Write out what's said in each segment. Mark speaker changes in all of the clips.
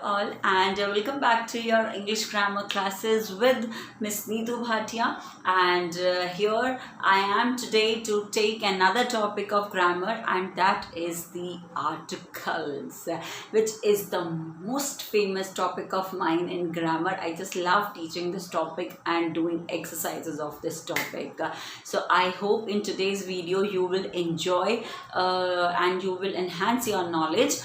Speaker 1: all, and welcome back to your English grammar classes with Miss Neetu Bhatia. And here I am today to take another topic of grammar, and that is the articles, which is the most famous topic of mine in grammar. I just love teaching this topic and doing exercises of this topic. So I hope in today's video you will enjoy and you will enhance your knowledge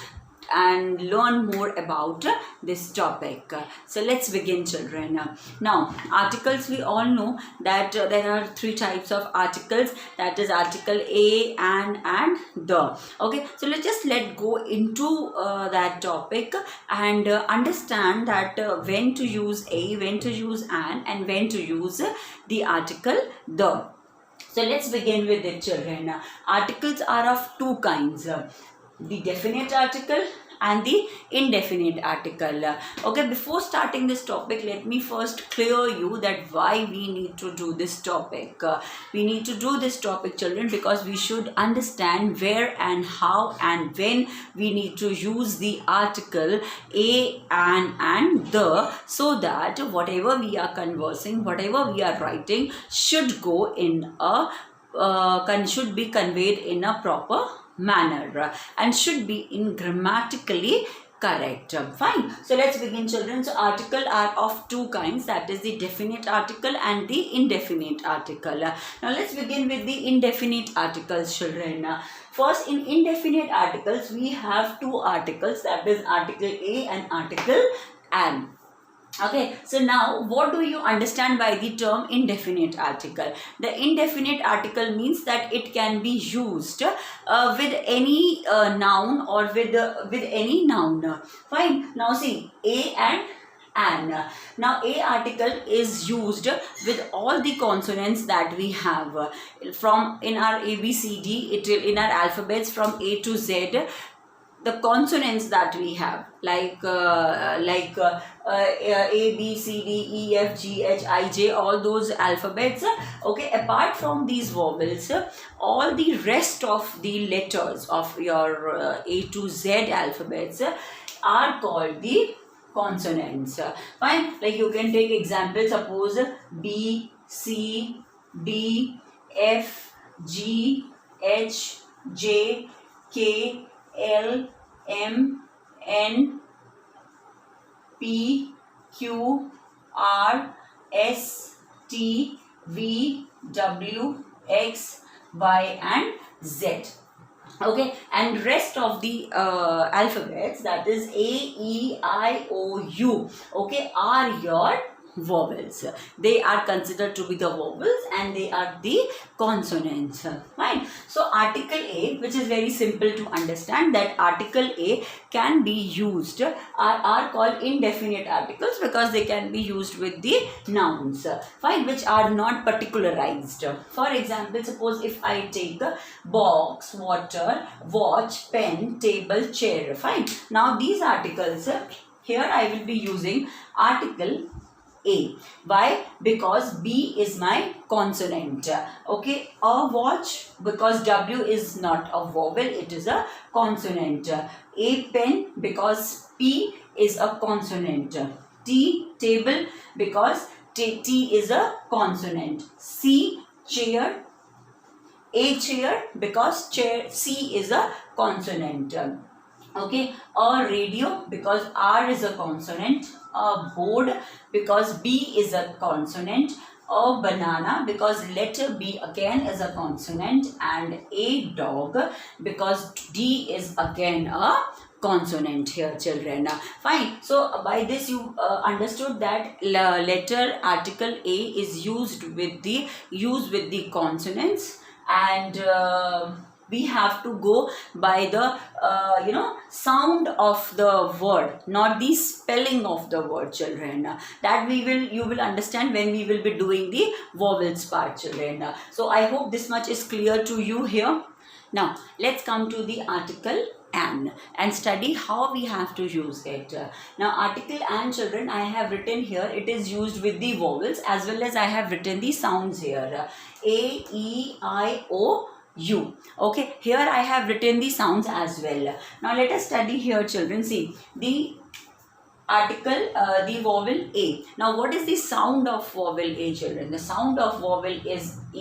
Speaker 1: and learn more about this topic. So let's begin, children. Now, articles, we all know that there are three types of articles, that is article a, and the. Okay, so let's go into that topic and understand that when to use a, when to use an, and when to use the article the. So let's begin with it, children. Articles are of two kinds, the definite article and the indefinite article. Okay, before starting this topic, let me first clear you that why we need to do this topic. We need to do this topic, children, because we should understand where and how and when we need to use the article a, an, and the, so that whatever we are conversing, whatever we are writing should go in a should be conveyed in a proper manner and should be in grammatically correct. Fine. So let's begin, children. So articles are of two kinds, that is the definite article and the indefinite article. Now let's begin with the indefinite articles, children. First, in indefinite articles we have two articles, that is article a and article an. Okay, so now what do you understand by the term indefinite article? The indefinite article means that it can be used with any noun or with any noun. Fine. Now see, a and an. Now a article is used with all the consonants that we have from in our ABCD, in our alphabets from A to Z. The consonants that we have, like A, B, C, D, E, F, G, H, I, J, all those alphabets. Okay, apart from these vowels, all the rest of the letters of your A to Z alphabets are called the consonants. Fine. Like you can take example, suppose B, C, D, F, G, H, J, K, L, M, N, P, Q, R, S, T, V, W, X, Y, and Z. Okay, and rest of the alphabets, that is A, E, I, O, U, okay, are your vowels. They are considered to be the vowels and they are the consonants. Fine. So article a, which is very simple to understand, that article a can be used, are called indefinite articles because they can be used with the nouns, fine, which are not particularized. For example, suppose if I take box, water, watch, pen, table, chair. Fine. Now these articles, here I will be using article a. Why? Because B is my consonant. Okay, a watch, because W is not a vowel, it is a consonant. A pen, because P is a consonant. T table, because T is a consonant. C chair, A chair, because chair C is a consonant. Okay, a radio, because R is a consonant. A board, because B is a consonant. A banana, because letter B again is a consonant. And a dog, because D is again a consonant here, children. Fine. So by this you understood that letter article A is used with the consonants, and we have to go by the sound of the word, not the spelling of the word, children. That you will understand when we will be doing the vowels part, children. So I hope this much is clear to you here. Now let's come to the article an and study how we have to use it. Now article an, children, I have written here, it is used with the vowels as well as I have written the sounds here. A, E, I, O, U. Okay, here I have written the sounds as well. Now let us study here, children. See, the article, the vowel A. Now what is the sound of vowel A, children? The sound of vowel is A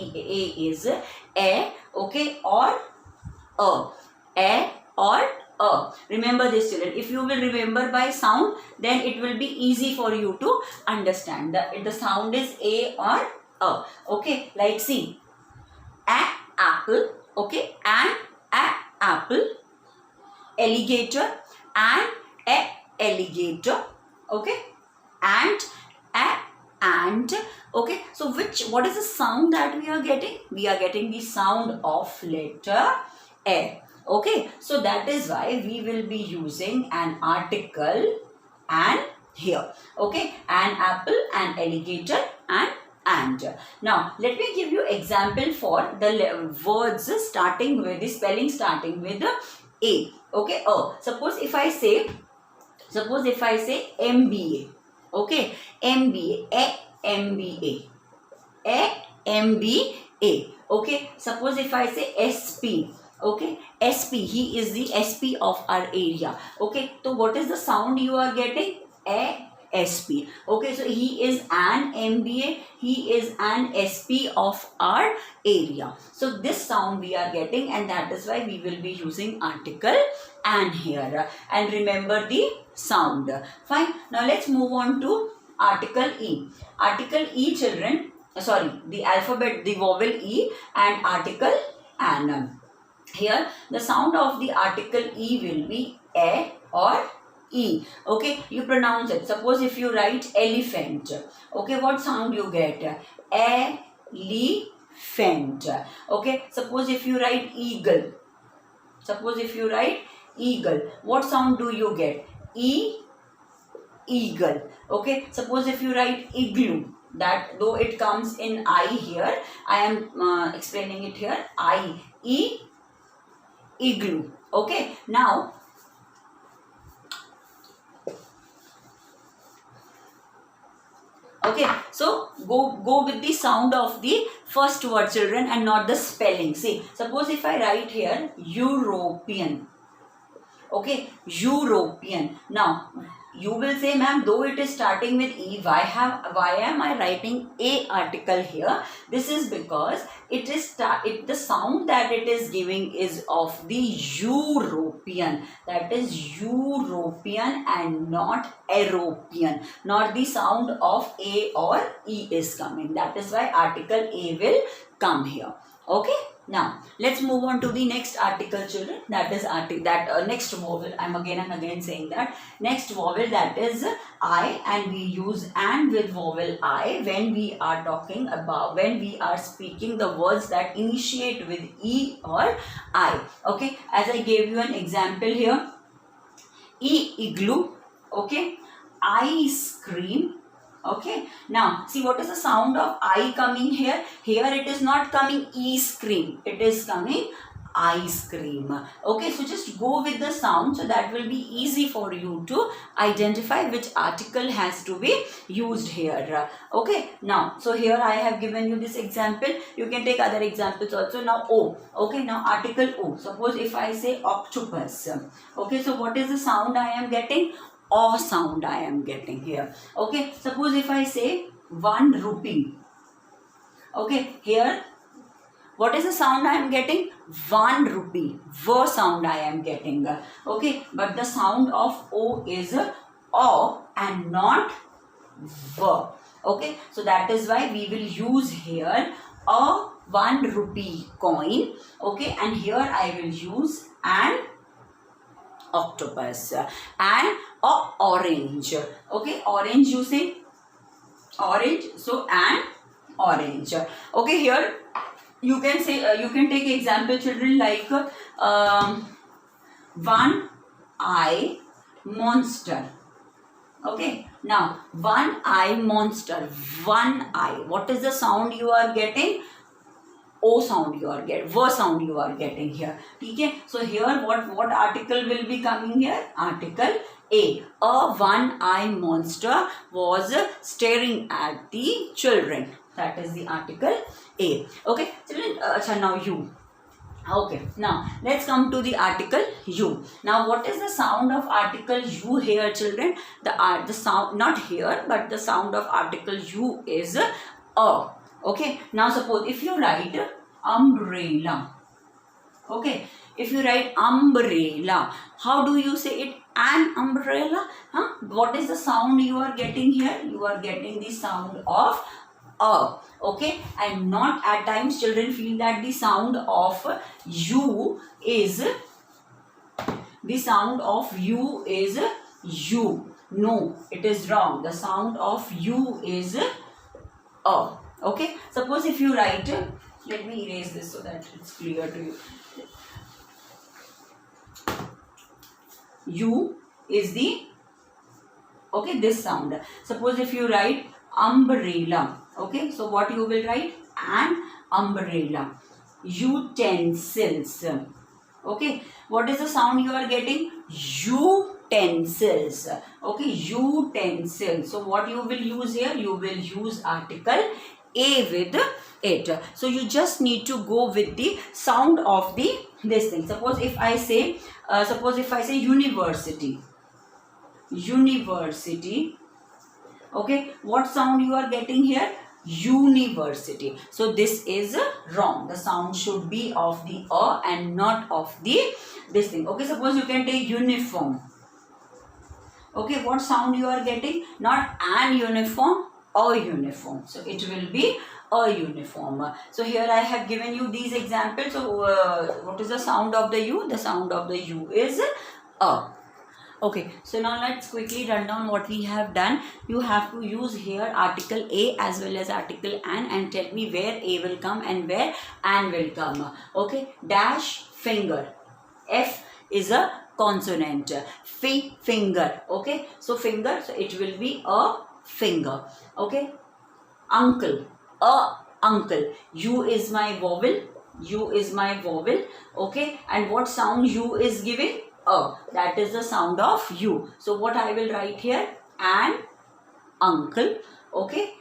Speaker 1: is A, okay, or A or A. Remember this, children. If you will remember by sound, then it will be easy for you to understand. The sound is A or A. Okay, like see, apple, okay, and apple, alligator, and a alligator, okay, and a ant, okay. So what is the sound that we are getting? We are getting the sound of letter A, okay. So that is why we will be using an article and here, okay, an apple, an alligator, and ant. Now let me give you example for the words starting with the spelling starting with A, okay. Suppose if I say MBA, okay, MBA, MBA, okay. Suppose if I say SP, okay, SP, he is the SP of our area, okay. So what is the sound you are getting? A SP, okay. So he is an MBA, he is an SP of our area. So this sound we are getting, and that is why we will be using article and here. And remember the sound. Fine. Now let's move on to article E. Article E, children, the alphabet, the vowel E, and article and. Here the sound of the article E will be A or E, okay. You pronounce it. Suppose if you write elephant, okay, what sound you get? Elephant, okay. Suppose if you write eagle, what sound do you get? Eagle, okay. Suppose if you write igloo, that though it comes in I here, I am explaining it here, igloo, okay. Now okay, so go with the sound of the first word, children, and not the spelling. See, suppose if I write here European, okay, European. Now you will say, ma'am, though it is starting with E, why am I writing A article here? This is because it is the sound that it is giving is of the European, that is European and not European, not the sound of A or E is coming. That is why article A will come here, okay. Now let's move on to the next article, children. That is next vowel. I'm again and again saying that next vowel, that is I, and we use and with vowel I when we are speaking the words that initiate with E or I, okay. As I gave you an example here, igloo, okay, ice cream. Okay, now see what is the sound of I coming here? Here it is not coming ice cream, it is coming ice cream. Okay, so just go with the sound, so that will be easy for you to identify which article has to be used here. Okay, now so here I have given you this example. You can take other examples also. Now O, okay, now article O. Suppose if I say octopus, okay, so what is the sound I am getting? O sound I am getting here, okay. Suppose if I say 1 rupee, okay, here what is the sound I am getting? 1 rupee, V sound I am getting, okay. But the sound of O is O and not V, okay. So that is why we will use here a 1 rupee coin, okay, and here I will use an octopus and orange, okay. Orange, you say orange, so an orange, okay. Here you can say you can take example, children, like one eye monster, okay. Now one eye monster, one eye, what is the sound you are getting? O sound you are getting, V sound you are getting here, okay. So here what article will be coming here? Article A. A one-eye monster was staring at the children. That is the article A. Okay, children. Now you. Okay, now let's come to the article you. Now, what is the sound of article you here, children? The sound, not here, but the sound of article you is a. Okay, now suppose if you write umbrella. Okay, if you write umbrella, how do you say it? An umbrella? Huh? What is the sound you are getting here? You are getting the sound of a. Okay, and not at times children feel that the sound of you is you. No, it is wrong. The sound of you is a. Okay, suppose if you write, let me erase this so that it's clear to you. U is the, okay, this sound. Suppose if you write umbrella, okay, so what you will write? An umbrella. Utensils. Okay, what is the sound you are getting? Utensils. Okay, utensils. So what you will use here? You will use article a with it. So you just need to go with the sound of the this thing. Suppose if I say university. University. Okay, what sound you are getting here? University. So this is wrong. The sound should be of the a and not of the this thing. Okay, suppose you can take uniform. Okay, what sound you are getting? Not an uniform, a uniform. So it will be a uniform. So here I have given you these examples. So what is the sound of the U? The sound of the U is a. Okay, so now let's quickly run down what we have done. You have to use here article a as well as article an and tell me where a will come and where an will come. Okay, dash finger. F is a consonant. Finger. Okay, so finger, so it will be a finger. Okay, uncle. A uncle. U is my vowel. U is my vowel. Okay, and what sound U is giving? A. That is the sound of U. So what I will write here? An uncle. Okay.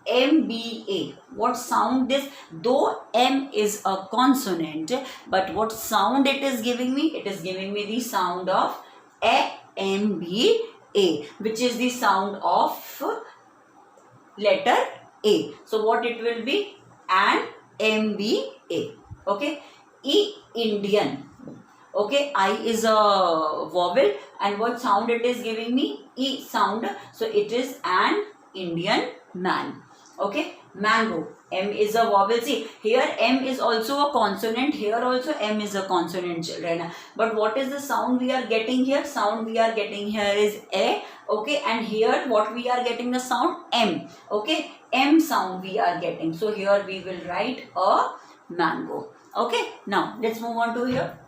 Speaker 1: MBA. What sound is? Though M is a consonant, but what sound it is giving me? It is giving me the sound of MBA, which is the sound of letter A. So what it will be? An MBA. Okay. Indian. Okay, I is a vowel and what sound it is giving me? E sound. So it is an Indian man. Okay, mango. M is a vowel. See, here M is also a consonant. Here also M is a consonant, children. But what is the sound we are getting here? Sound we are getting here is A. Okay, and here what we are getting the sound? M. Okay, M sound we are getting. So here we will write a mango. Okay, now let's move on to here.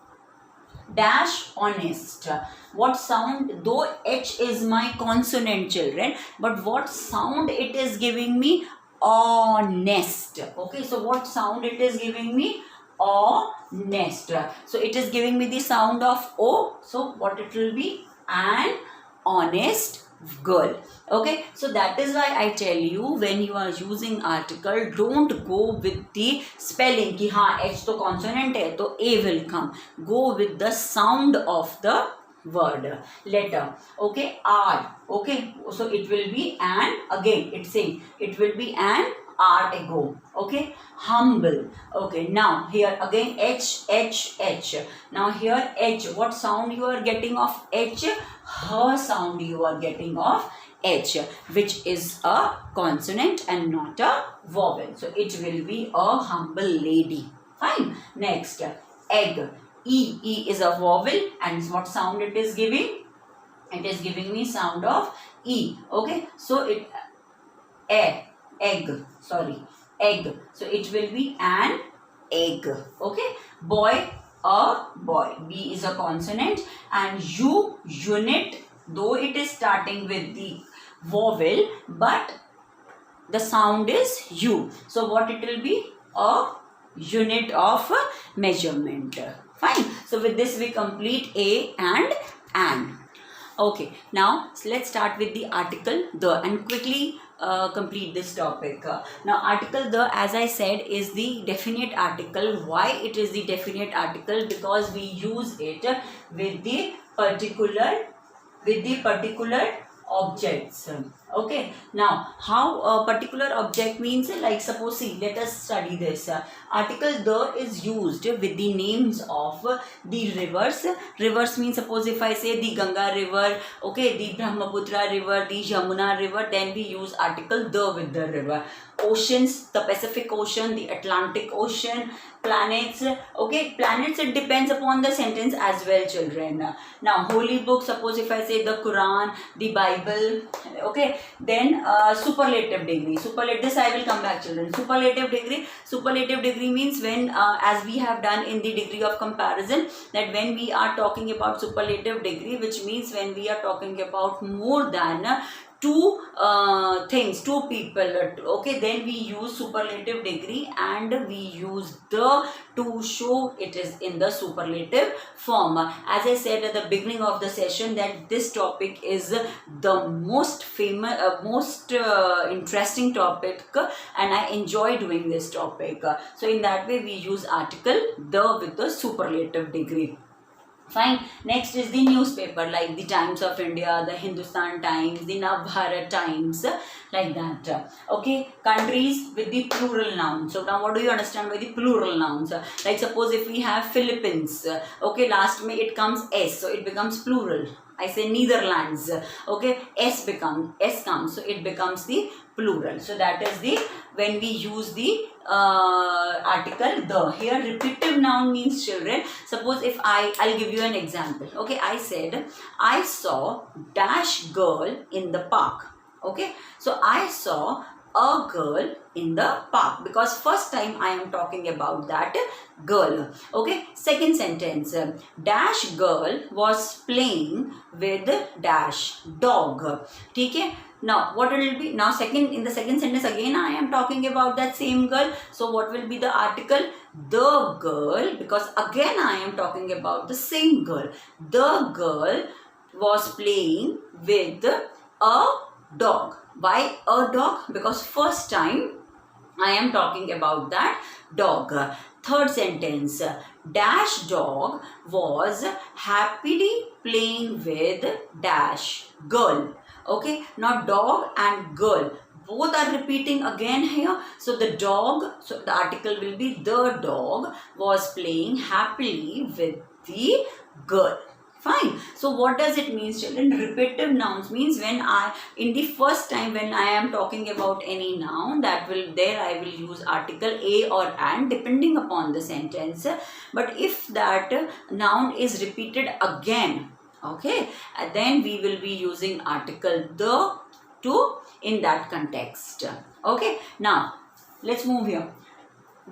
Speaker 1: Dash honest. What sound? Though H is my consonant, children, but what sound it is giving me? Honest. Okay, so what sound it is giving me? Honest. So it is giving me the sound of O. So what it will be? An honest girl. Okay, so that is why I tell you, when you are using article, don't go with the spelling ki ha H to consonant hai to A will come. Go with the sound of the word, letter. Okay, R. Okay, so it will be an, again it's saying it will be an article. Okay, humble. Okay, now here again H. Now here H, what sound you are getting of H? Her sound you are getting of H, which is a consonant and not a vowel. So it will be a humble lady. Fine. Next, egg. E is a vowel and what sound it is giving? It is giving me sound of E. Okay, so it egg. So it will be an egg. Okay, boy, a boy. B is a consonant and U, unit, though it is starting with the vowel, but the sound is U. So what it will be? A unit of measurement. Fine. So with this we complete A and an. Okay, now let's start with the article the and quickly complete this topic. Now, article the, as I said, is the definite article. Why it is the definite article? Because we use it with the particular objects. Okay, now how a particular object means, like suppose, see, let us study this. Article the is used with the names of the rivers. Rivers means, suppose if I say the Ganga river, okay, the Brahmaputra river, the Yamuna river, then we use article the with the river. Oceans, the Pacific Ocean, the Atlantic Ocean. Planets, okay, planets, it depends upon the sentence as well, children. Now, holy book, suppose if I say the Quran, the Bible, okay, then superlative degree. This I will come back, children. Superlative degree means when, as we have done in the degree of comparison, that when we are talking about superlative degree, which means when we are talking about more than two things, two people, okay, then we use superlative degree and we use the to show it is in the superlative form. As I said at the beginning of the session, that this topic is the most famous, most interesting topic, and I enjoy doing this topic. So in that way we use article the with the superlative degree. Fine. Next is the newspaper, like the Times of India, the Hindustan Times, the Navbharat Times, like that. Okay. Countries with the plural nouns. So now what do you understand by the plural nouns? Like suppose if we have Philippines, okay, last May it comes S, so it becomes plural. I say Netherlands, okay, S comes, so it becomes the plural. So that is the, when we use the article the. Here repetitive noun means, children, suppose if I'll give you an example. Okay, I said I saw dash girl in the park. Okay, so I saw a girl in the park, because first time I am talking about that girl. Okay, second sentence, dash girl was playing with dash dog. Okay, now what will it be? Now second, in the second sentence again I am talking about that same girl. So what will be the article? The girl, because again I am talking about the same girl. The girl was playing with a dog. Why a dog? Because first time I am talking about that dog. Third sentence, dash dog was happily playing with dash girl. Okay, now dog and girl both are repeating again here. So the dog, so the article will be the dog was playing happily with the girl. Fine. So what does it mean, children? Repetitive nouns means when in the first time when I am talking about any noun, that will, there I will use article a or an depending upon the sentence. But if that noun is repeated again, okay, then we will be using article the to in that context. Okay, now let's move here.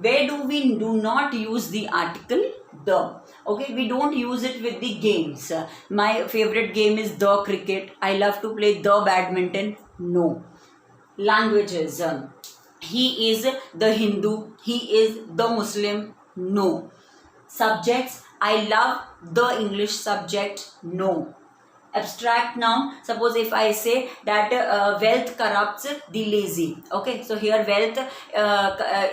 Speaker 1: Where do we do not use the article the? Okay, we don't use it with the games. My favorite game is the cricket. I love to play the badminton. No. Languages. He is the Hindu. He is the Muslim. No. Subjects. I love the English subject. No. Abstract noun, suppose if I say that wealth corrupts the lazy. Okay, so here wealth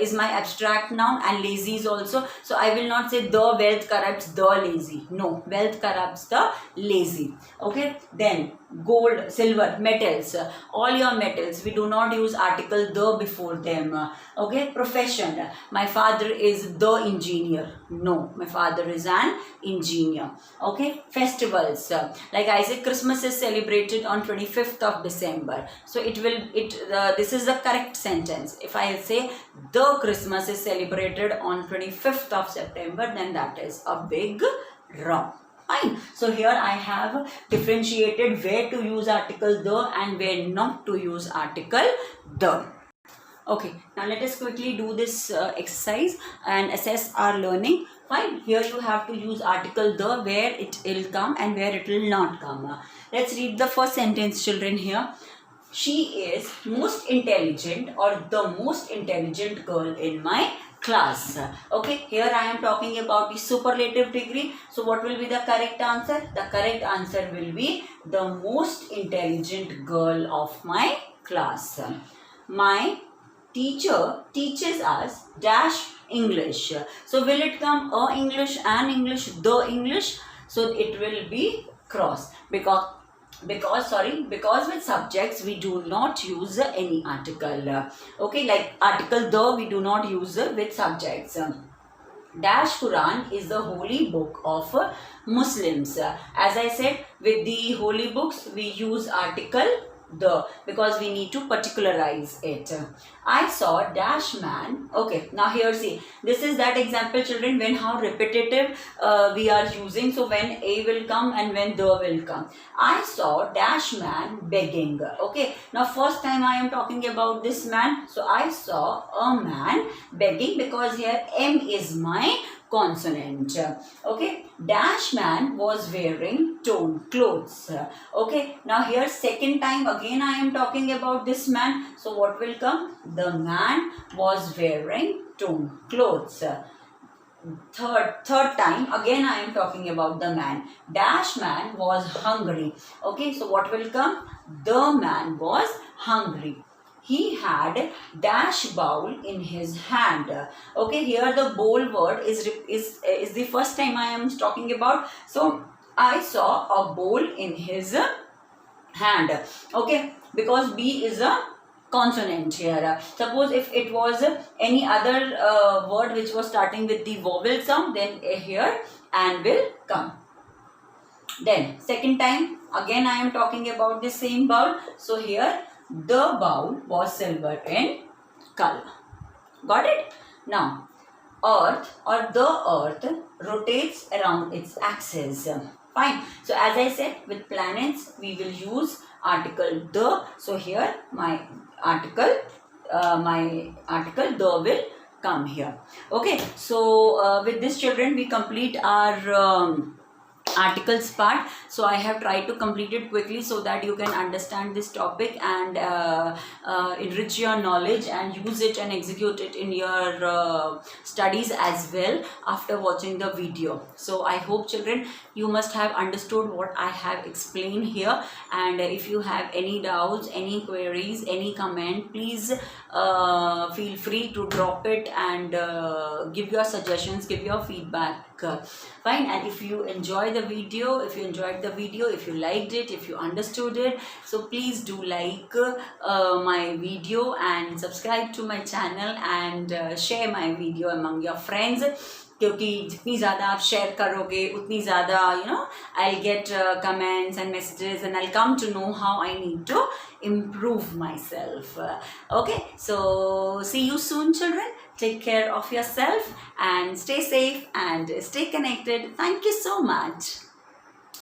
Speaker 1: is my abstract noun and lazy is also. So I will not say the wealth corrupts the lazy. No, wealth corrupts the lazy. Okay, then gold, silver, metals, all your metals, we do not use article the before them. Okay, profession, my father is the engineer. No, my father is an engineer. Okay, festivals, like I say Christmas is celebrated on 25th of December. So this is the correct sentence. If I say the Christmas is celebrated on 25th of September, then that is a big wrong. Fine. So here I have differentiated where to use article the and where not to use article the. Okay, now let us quickly do this exercise and assess our learning. Fine, here you have to use article the where it will come and where it will not come. Let's read the first sentence, children, here. She is most intelligent or the most intelligent girl in my class. Okay, here I am talking about the superlative degree. So what will be the correct answer? The correct answer will be the most intelligent girl of my class. My teacher teaches us dash English. So will it come a English, an English, the English? So it will be cross, because with subjects we do not use any article. Okay, like article the we do not use with subjects. Dash Quran is the holy book of Muslims. As I said, with the holy books we use article the, because we need to particularize it. I saw dash man. Okay, now here see, this is that example, children, when how repetitive we are using. So when a will come and when the will come. I saw dash man begging. Okay, now first time I am talking about this man. So I saw a man begging, because here M is my consonant. Okay, dash man was wearing torn clothes. Okay, now here second time again I am talking about this man. So what will come? The man was wearing torn clothes. Third time again I am talking about the man. Dash man was hungry. Okay, so what will come? The man was hungry. He had dash bowl in his hand. Okay, here the bowl word is the first time I am talking about. So I saw a bowl in his hand. Okay, because B is a consonant here. Suppose if it was any other word which was starting with the vowel sound, then here and will come. Then second time again I am talking about the same bowl. So here the bowl was silver in color. Got it? Now, earth or the earth rotates around its axis. Fine. So as I said, with planets we will use article the. So here my article the will come here. Okay. So with this, children, we complete our articles part. So I have tried to complete it quickly so that you can understand this topic and enrich your knowledge and use it and execute it in your studies as well after watching the video. So I hope, children, you must have understood what I have explained here, and if you have any doubts, any queries, any comment, please feel free to drop it and give your suggestions, give your feedback. Fine. And if you enjoyed the video, if you liked it, if you understood it, so please do like my video and subscribe to my channel and share my video among your friends. क्योंकि जितनी ज़्यादा आप share करोगे उतनी ज़्यादा I'll get comments and messages, and I'll come to know how I need to improve myself. Okay, so see you soon, children. Take care of yourself and stay safe and stay connected. Thank you so much.